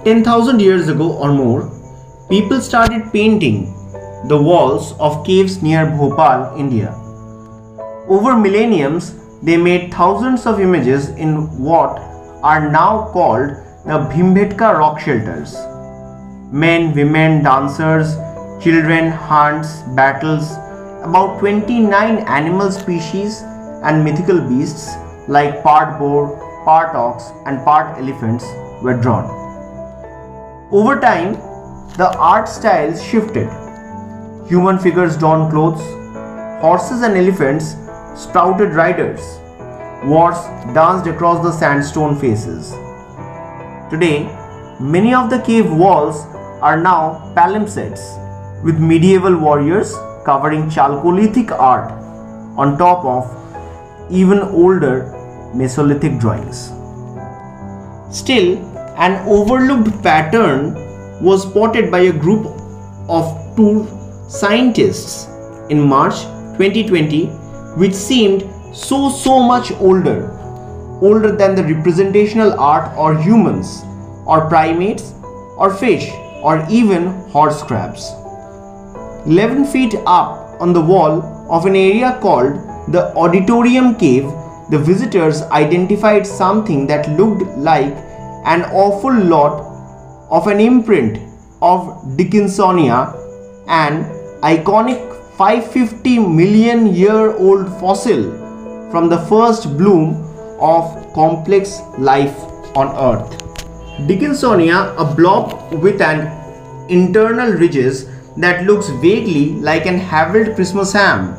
10,000 years ago or more, people started painting the walls of caves near Bhopal, India. Over millenniums, they made thousands of images in what are now called the Bhimbetka rock shelters. Men, women, dancers, children, hunts, battles, about 29 animal species and mythical beasts like part boar, part ox and part elephants were drawn. Over time, the art styles shifted. Human figures donned clothes, horses and elephants sprouted riders, wars danced across the sandstone faces. Today, many of the cave walls are now palimpsests with medieval warriors covering Chalcolithic art on top of even older Mesolithic drawings. Still, an overlooked pattern was spotted by a group of two scientists in March 2020, which seemed so much older than the representational art or humans or primates or fish or even horse crabs. 11 feet up on the wall of an area called the Auditorium Cave, the visitors identified something that looked like an awful lot of an imprint of Dickinsonia, an iconic 550 million year old fossil from the first bloom of complex life on Earth. Dickinsonia, a blob with an internal ridges that looks vaguely like an Harold Christmas ham,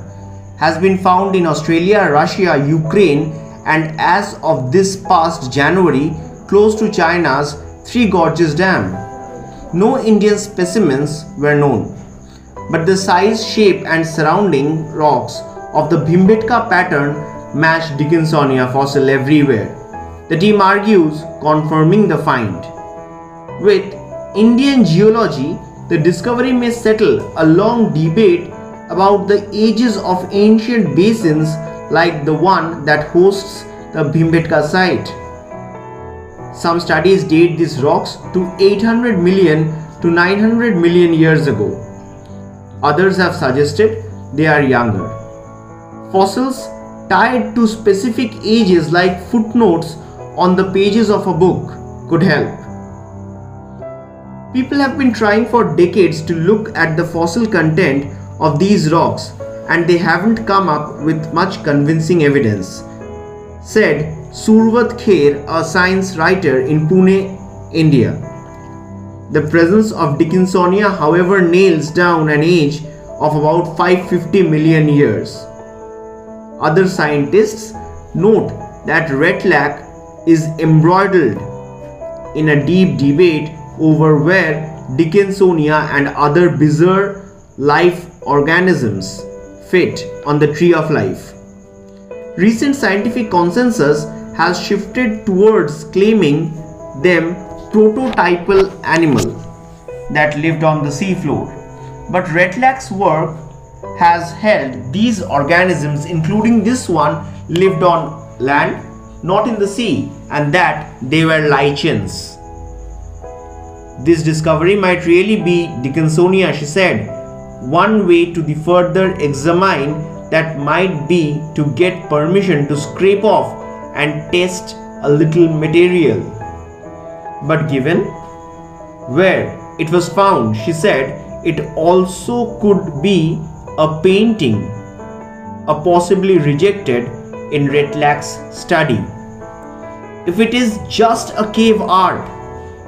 has been found in Australia, Russia, Ukraine and as of this past January, close to China's Three Gorges Dam. No Indian specimens were known, but the size, shape and surrounding rocks of the Bhimbetka pattern match Dickinsonia fossil everywhere. The team argues, confirming the find. With Indian geology, the discovery may settle a long debate about the ages of ancient basins like the one that hosts the Bhimbetka site. Some studies date these rocks to 800 million to 900 million years ago. Others have suggested they are younger. Fossils tied to specific ages like footnotes on the pages of a book could help. People have been trying for decades to look at the fossil content of these rocks and they haven't come up with much convincing evidence, said Survat Kher, a science writer in Pune, India. The presence of Dickinsonia, however, nails down an age of about 550 million years. Other scientists note that Retlac is embroiled in a deep debate over where Dickinsonia and other bizarre life organisms fit on the tree of life. Recent scientific consensus has shifted towards claiming them prototypal animal that lived on the seafloor, but Retlac's work has held these organisms, including this one, lived on land, not in the sea, and that they were lichens. This discovery might really be Dickinsonia, she said. One way to further examine that might be to get permission to scrape off and test a little material. But given where it was found, she said, it also could be a painting, a possibly rejected in Retlac's study. If it is just a cave art,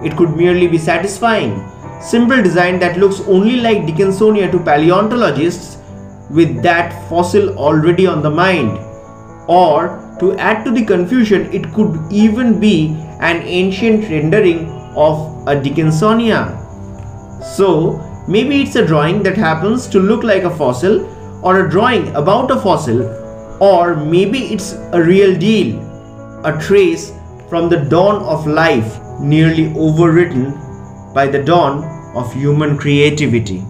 it could merely be satisfying. Simple design that looks only like Dickinsonia to paleontologists with that fossil already on the mind. Or, to add to the confusion, it could even be an ancient rendering of a Dickinsonia. So, maybe it's a drawing that happens to look like a fossil, or a drawing about a fossil, or maybe it's a real deal, a trace from the dawn of life, nearly overwritten by the dawn of human creativity.